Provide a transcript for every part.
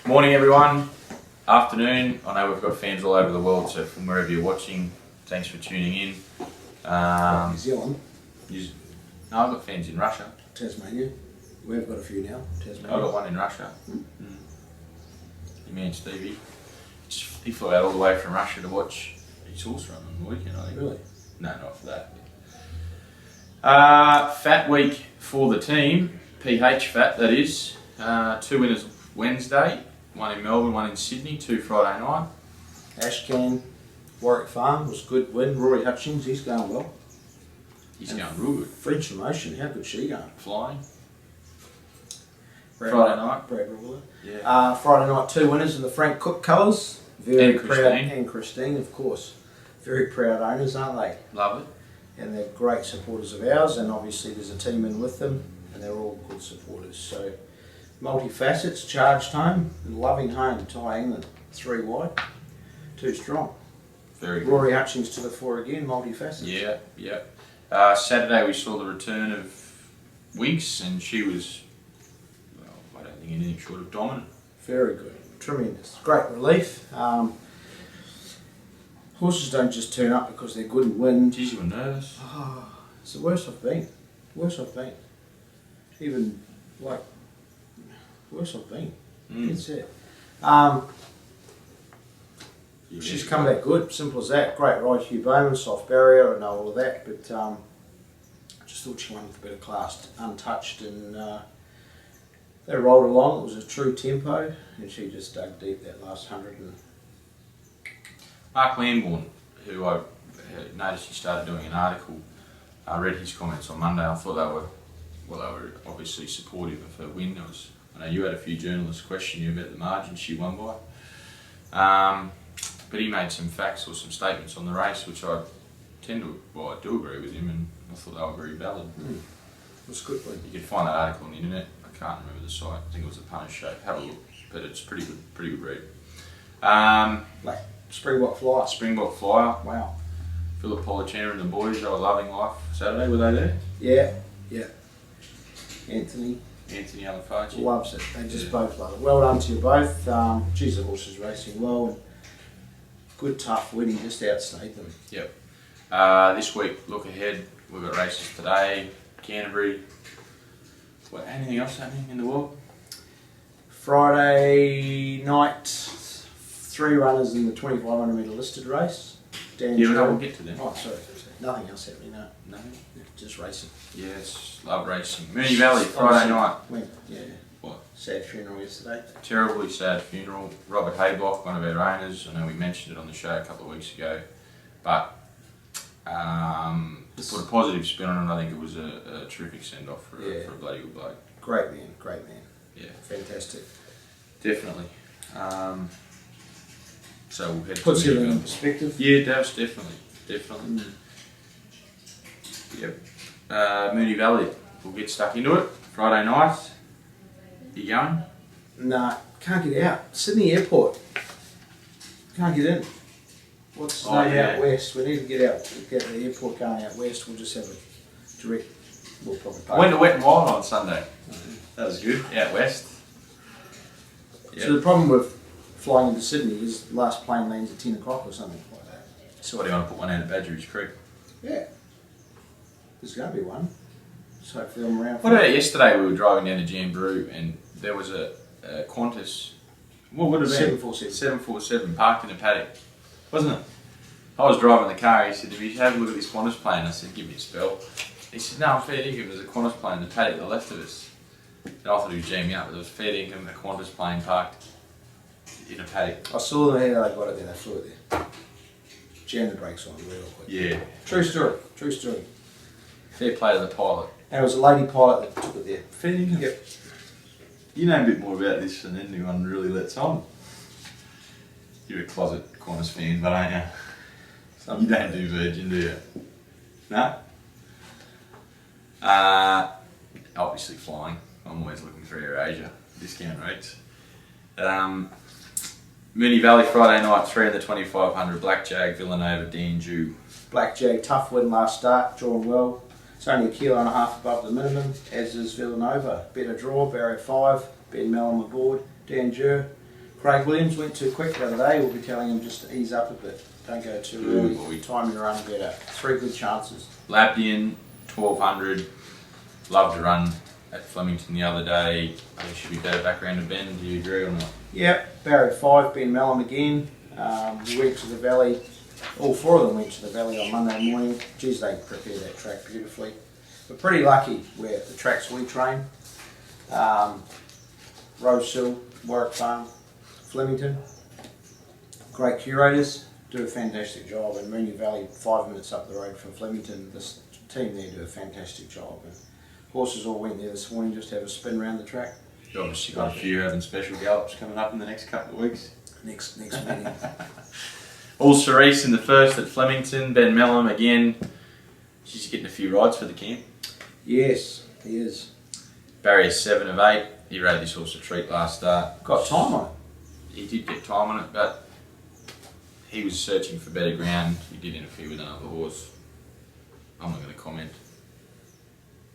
Morning everyone, afternoon. I know we've got fans all over the world, so from wherever you're watching, thanks for tuning in. New Zealand. No, I've got fans in Russia. Tasmania. We've got a few now. Tasmania. I've got one in Russia. Your man Stevie. He flew out all the way from Russia to watch his horse run on the weekend, I think. Really? No, not for that. Fat week for the team. PH Fat, that is. 2 winners Wednesday. One in Melbourne, one in Sydney, 2 Friday night. Ashcan, Warwick Farm was a good win. Rory Hutchings, he's going well. He's going real good. French Emotion, how good's she going? Flying. Friday night. Brad Ruler. Yeah. Friday night, 2 winners in the Frank Cook colours. Very And proud. Christine. And Christine, of course. Very proud owners, aren't they? Love it. And they're great supporters of ours, and obviously there's a team in with them, and they're all good supporters. So, multi-facets, charged home, and loving home, Ty England, 3 wide, 2 strong. Very good. Rory Hutchings to the fore again, multi-facets. Yeah. Saturday we saw the return of Winks, and she was, well, I don't think anything short of dominant. Very good, tremendous, great relief. Horses don't just turn up because they're good and win. Geez, you were nervous. Oh, it's the worst I've been. Even like worst I've been. That's it. She's come back good, simple as that. Great ride, Hugh Bowman, soft barrier, I know all of that, but I just thought she won with a bit of class, untouched, and they rolled along. It was a true tempo, and she just dug deep that last 100. And Mark Lambourne, who I noticed he started doing an article, I read his comments on Monday. I thought they were obviously supportive of her win. I know you had a few journalists question you about the margin she won by. But he made some facts or some statements on the race, which I do agree with him, and I thought they were very valid. it was a good win. You can find that article on the internet. I can't remember the site. I think it was the Punter's Show. Have a look, but it's pretty good read. Like Springbok Flyer. Springbok Flyer. Wow. Philip Policena and the boys, they were loving life Saturday. Were they there? Yeah. Anthony Alafaci. loves it. They just both love it. Well done to you both. Geez, the horse is racing well. And good, tough winning, just outstayed them. Yep. This week, look ahead. We've got races today. Canterbury. Anything else happening in the world? Friday night, 3 runners in the 2500 metre listed race. We'll get to them. Oh, sorry. Nothing else happening, no. Nothing? Just racing. Yes, love racing. Mooney Valley, Friday night. Yeah. What? Sad funeral yesterday. Terribly sad funeral. Robert Haybock, one of our owners. I know we mentioned it on the show a couple of weeks ago. But to put a positive spin on it, I think it was a terrific send-off for a bloody good bloke. Great man. Yeah. Fantastic. Definitely. So we'll head Puts to it in perspective. Yeah, it does, definitely. Yep. Mooney Valley. We'll get stuck into it. Friday night. You going? Nah, can't get out. Sydney Airport. Can't get in. What's the name out west? We need to get out. Get the airport going out west. We'll just have a direct. We'll probably I went to Wet and Wild on Sunday. That was good. Out west. Yep. So the problem with flying into Sydney is the last plane lands at 10 o'clock or something like that. So what do you want to put one out at Badgerys Creek? Yeah. There's going to be one. So hopefully I'm around. What about yesterday? We were driving down to Jamberoo and there was a Qantas. What would it have been? 747. 747 parked in a paddock, wasn't it? I was driving the car. He said to me, "Have a look at this Qantas plane." I said, "Give me a spell." He said, "No, fair dinkum. There's a Qantas plane in the paddock to the left of us." And I thought he was jamming up, but there was fair dinkum, a Qantas plane parked in a paddock. I saw them how they got it there. They flew it there. Jammed the brakes on real quick. Yeah. True story. Fair play to the pilot. And it was a lady pilot that took it there. Fair dinkum. Yep. You know a bit more about this than anyone really lets on. You're a closet Qantas fan, but aren't you? You don't do Virgin, do you? No? Obviously flying. I'm always looking for AirAsia discount rates. Mooney Valley Friday night, 3 in the 2500, Blackjack, Villanova, Danju. Blackjack, tough win last start, drawn well. It's only 1.5 kilos above the minimum, as is Villanova. Better draw, barrier 5, Ben Mellon aboard, Danju. Craig Williams went too quick the other day. We'll be telling him just to ease up a bit. Don't go too early. Boy. Time your run better. 3 good chances. Labdian, 1200. Loved to run at Flemington the other day. I think should be better back around the bend. Do you agree or not? Yep, Barry 5, Ben Mellum again. We went to the Valley. All 4 of them went to the Valley on Monday morning. Geez, they prepared that track beautifully. We're pretty lucky where the tracks we train. Rosehill, Warwick Farm, Flemington. Great curators, do a fantastic job. And Mooney Valley, 5 minutes up the road from Flemington, this team there do a fantastic job. And horses all went there this morning just to have a spin around the track. You obviously got a few having special gallops coming up in the next couple of weeks. Next meeting. All Cerise in the first at Flemington. Ben Mellum again. She's getting a few rides for the camp. Yes, he is. Barrier 7 of 8. He rode this horse a treat last start. Got time on it. He did get time on it, but he was searching for better ground. He did interfere with another horse. I'm not going to comment.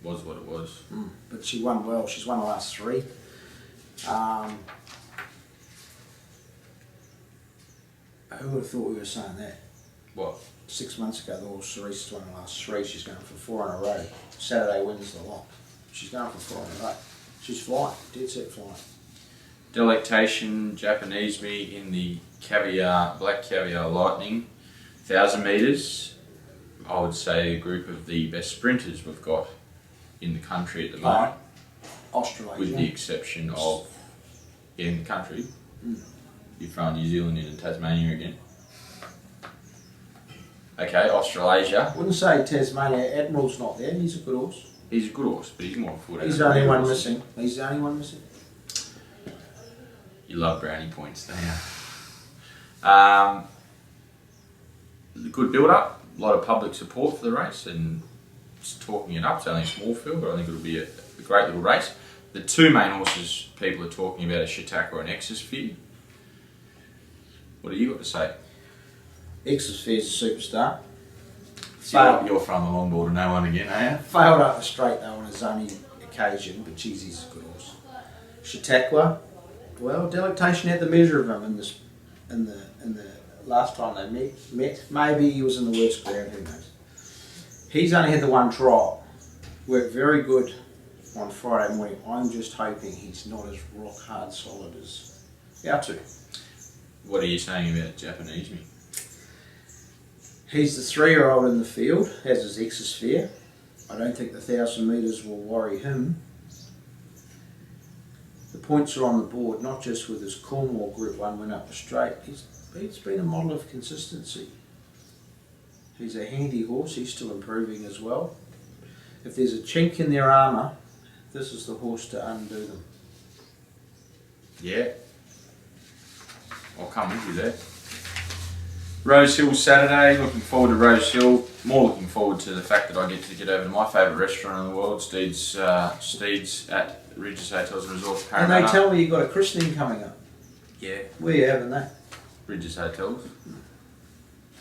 Was what it was. But she won well. She's won the last 3. Who would have thought we were saying that? What? 6 months ago, the horse Cerise won the last 3. She's going for 4 in a row. Saturday wins the lot. She's going for 4 in a row. She's flying. Dead set flying. Delectation, Japanese me in the caviar, black caviar lightning, 1,000 metres. I would say a group of the best sprinters we've got in the country at the moment, Australasia. with the exception of in the country. You throw New Zealand in and Tasmania again. Okay, Australasia. Wouldn't say Tasmania. Admiral's not there. He's a good horse. He's a good horse, but he's more foot. He's the only one missing. He's the only one missing. You love brownie points, don't you? Good build-up. A lot of public support for the race, and it's talking it up. It's only a small field, but I think it'll be a great little race. The 2 main horses people are talking about are Chautauqua and Exosphere. What do you got to say? Exosphere's a superstar. So you're throwing the long ball to no one again, are you? Failed up the straight though on his only occasion, but geez, he's a good horse. Chautauqua, well, Delectation had the measure of him in the last time they met. Maybe he was in the worst ground, who knows. He's only had the 1 trial. Worked very good on Friday morning. I'm just hoping he's not as rock hard solid as our 2. What are you saying about Japanese me? He's the 3-year-old in the field, as is Exosphere. I don't think the 1,000 metres will worry him. The points are on the board, not just with his Cornwall Group 1 win up the straight. He's been a model of consistency. He's a handy horse, he's still improving as well. If there's a chink in their armour, this is the horse to undo them. Yeah. I'll come with you there. Rosehill Saturday, looking forward to Rosehill. More looking forward to the fact that I get to get over to my favourite restaurant in the world, Steed's at Regis Hotels and Resorts, Parramatta. And they tell me you've got a christening coming up. Yeah. Where are you having that? Regis Hotels.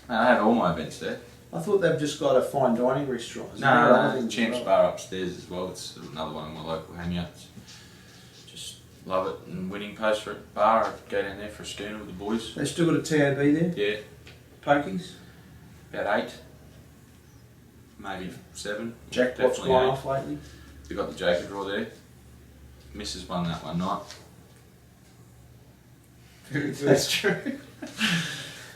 I have all my events there. I thought they've just got a fine dining restaurant. No, Champs Bar upstairs as well. It's another one of my local hangouts. Just love it. And winning post for a bar, I'd go down there for a schooner with the boys. They still got a TAB there? Yeah. Pokies? About 8. Maybe 7. Jackpot's Definitely gone 8. off lately. We got the Joker draw there. Mrs. won that one night. That's true.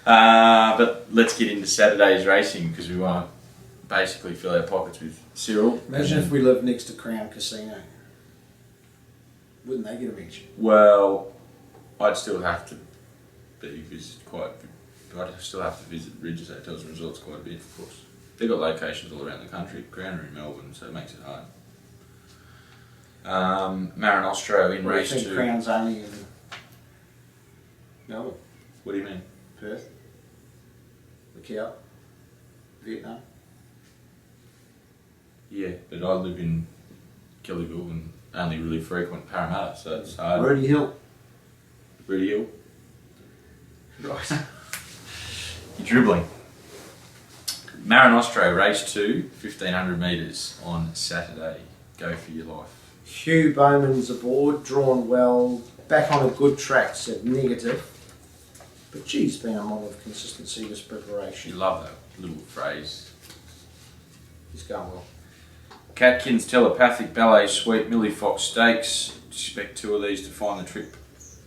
But let's get into Saturday's racing because we want to basically fill our pockets with Cyril. Imagine if we lived next to Crown Casino. Wouldn't they get a mention? Well, I'd still have to I'd still have to visit Regis Hotels and Resorts quite a bit, of course. They've got locations all around the country. Crown are in Melbourne, so it makes it hard. Marin Ostro in race 2. Crown's only in Melbourne, What do you mean? Perth, Macau, Vietnam. Yeah, but I live in Kellyville and only really frequent Parramatta, so it's hard. Rudy Hill. Rudy Hill. Right. You're dribbling. Marin Ostro, race 2, 1,500 metres on Saturday. Go for your life. Hugh Bowman's aboard, drawn well. back on a good track, said negative. But geez, been a model of consistency this preparation. You love that little phrase. He's going well. Catkins Telepathic Ballet Sweet Millie Fox Steaks. Expect 2 of these to find the trip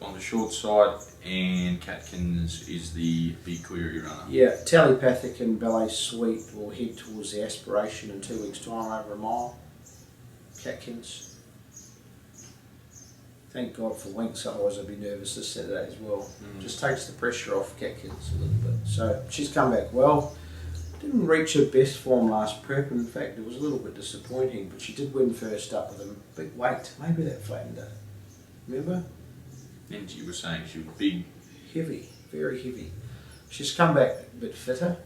on the short side, and Catkins is the big query runner. Yeah, Telepathic and Ballet Sweet will head towards the aspiration in 2 weeks' time over a mile. Catkins. Thank God for Winks, otherwise I'd be nervous this Saturday as well. Just takes the pressure off Catkins a little bit. So she's come back well. Didn't reach her best form last prep. In fact, it was a little bit disappointing, but she did win first up with a big weight. Maybe that flattened her. Remember? And you were saying she was big. Heavy, very heavy. She's come back a bit fitter.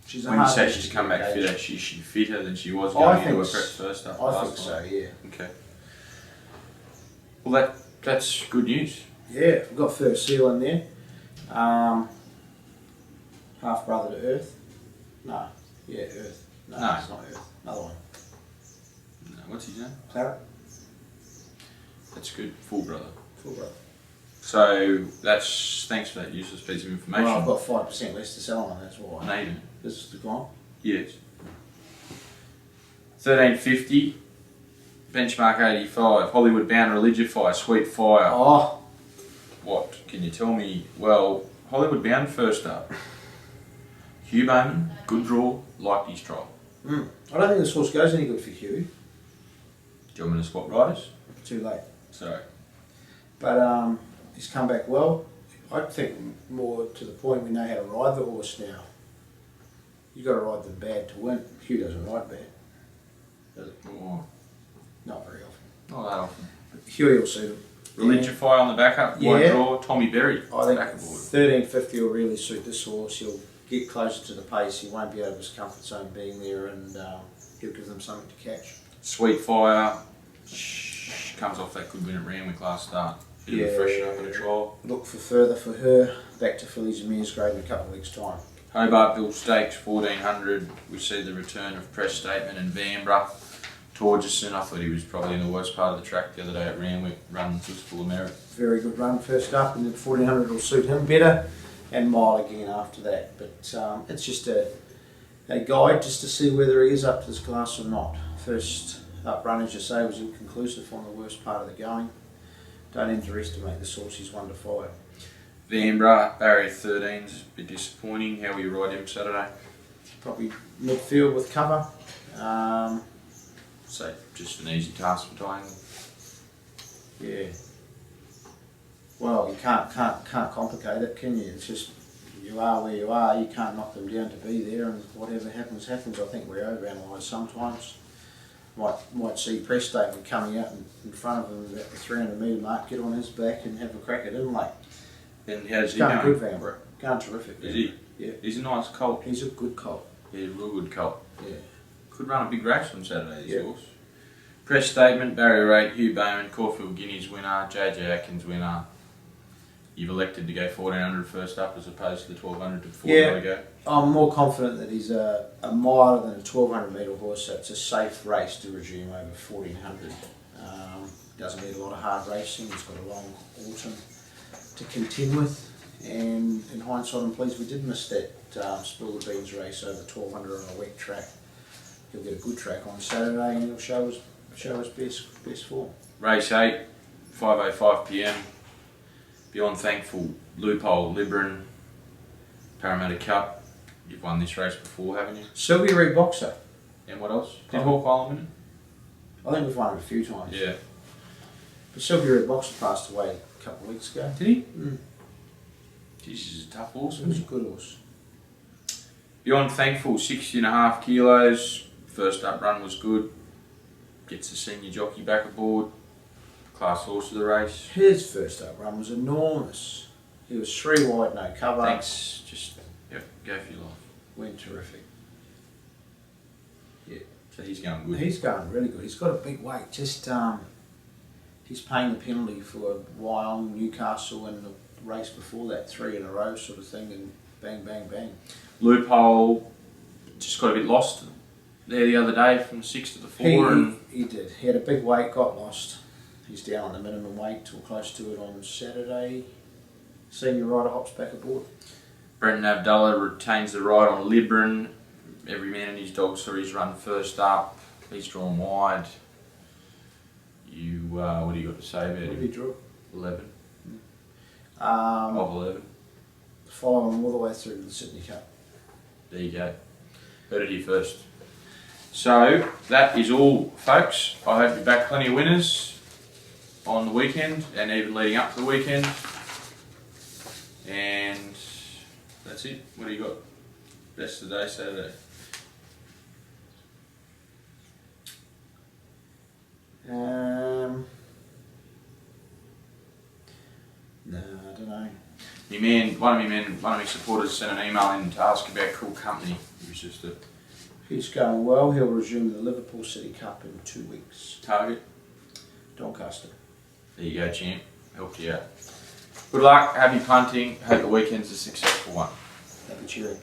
She's When you say she's come back fitter, is she fitter than she was I going into her think prep first up? I think so, yeah. Okay. Well, that's good news. Yeah, we've got first seal in there. Half brother to Earth. No, yeah, Earth. No, No. it's not Earth. Another one. No, what's his name? Claret. That's good. Full brother. Full brother. So thanks for that useless piece of information. Well, I've got 5% less to sell on, that's why. No, you don't. This is the gone. Yes. 1350. Benchmark 85. Hollywood Bound Religify. Sweet Fire. Oh, What can you tell me? Well, Hollywood Bound first up. Hugh Bowman, good draw, liked his trial. I don't think this horse goes any good for Hugh. Do you want me to swap riders? Too late. Sorry. But he's come back well. I think more to the point we know how to ride the horse now. You've got to ride them bad to win. Hugh doesn't ride bad, does it? Oh, Not very often. not that often. Huey will suit him. Religify on the back up, one Yeah. draw, Tommy Berry. I think back aboard. 1350 will really suit this horse. He'll get closer to the pace. He won't be out of his comfort zone being there, and he'll give them something to catch. Sweet Fire comes off that good win at Randwick last start. Bit of a freshen up at a trial. Look for further for her. Back to fillies and mares grade in a couple of weeks' time. Hobart Bill Stakes 1400. We see the return of Press Statement and Vanbrugh. Torgerson, I thought he was probably in the worst part of the track the other day at Randwick. Run was full of merit. Very good run first up, and then 1400 will suit him better, and mile again after that. But it's just a guide just to see whether he is up to this class or not. First up run, as you say, was inconclusive on the worst part of the going. Don't underestimate the horse, he's 1 to 5. Vanbrugh, barrier 13's a bit disappointing. How will you ride him Saturday? Probably midfield with cover. So just an easy task for tying. Yeah. Well, you can't complicate it, can you? It's just you are where you are. You can't knock them down to be there, and whatever happens, happens. I think we overanalyse sometimes. Might see Press Statement coming out in front of him at the 300 metre mark, get on his back and have a crack at him. Like, And how's he going going? good, Vanbrugh. Going terrific. Is he? Yeah. He's a nice colt. He's a good colt. He's a real good colt. Yeah. Could run a big race on Saturday, this Yeah. horse. Press Statement, barrier 8, Hugh Bowman, Caulfield Guineas winner, JJ Atkins winner. You've elected to go 1400 first up as opposed to the 1200 to 400 to go. I'm more confident that he's a miler than a 1200 metre horse, so it's a safe race to resume over 1400. Doesn't need a lot of hard racing, he's got a long autumn to contend with, and in hindsight I'm pleased we did miss that Spill the Beans race over 1200 on a wet track. He'll get a good track on Saturday and he'll show his best form. Race 8, 5:05 PM. Beyond Thankful, Loophole, Libran, Parramatta Cup. You've won this race before, haven't you? Sylvia Reed Boxer. And what else? Did Hawk Island win I think we've won it a few times. it? Yeah. But Sylvia Reed Boxer passed away a couple of weeks ago. Did he? Mm. Jeez, he's a tough horse, It was wasn't a good horse. he? Beyond Thankful, 60.5 kilos. First up run was good. Gets the senior jockey back aboard. Class horse of the race. His first up run was enormous. He was 3 wide, no cover. Thanks. Just go for your life. Went terrific. Yeah. So he's going good. He's going really good. He's got a big weight. Just he's paying the penalty for Wyong, Newcastle, and the race before that, 3 in a row sort of thing, and bang, bang, bang. Loophole just got a bit lost there the other day from 6 to the 4. He did. He had a big weight, got lost. He's down on the minimum weight or close to it on Saturday. Senior rider hops back aboard. Brendan Abdullah retains the ride on Libran. Every man in his dog series run first up. He's drawn wide. What do you got to say about What him? did he draw? 11. Of 11. Follow him all the way through to the Sydney Cup. There you go. Heard it here first. So that is all, folks. I hope you're back plenty of winners on the weekend and even leading up to the weekend. And that's it. What do you got? Rest of the day, Saturday. No, I don't know. One of my supporters sent an email in to ask about Cool Company. It was just a He's going well. He'll resume the Liverpool City Cup in 2 weeks. target. Doncaster. There you go, champ. Helped you out. Good luck. Happy punting. Hope the weekend's a successful one. Happy cheering.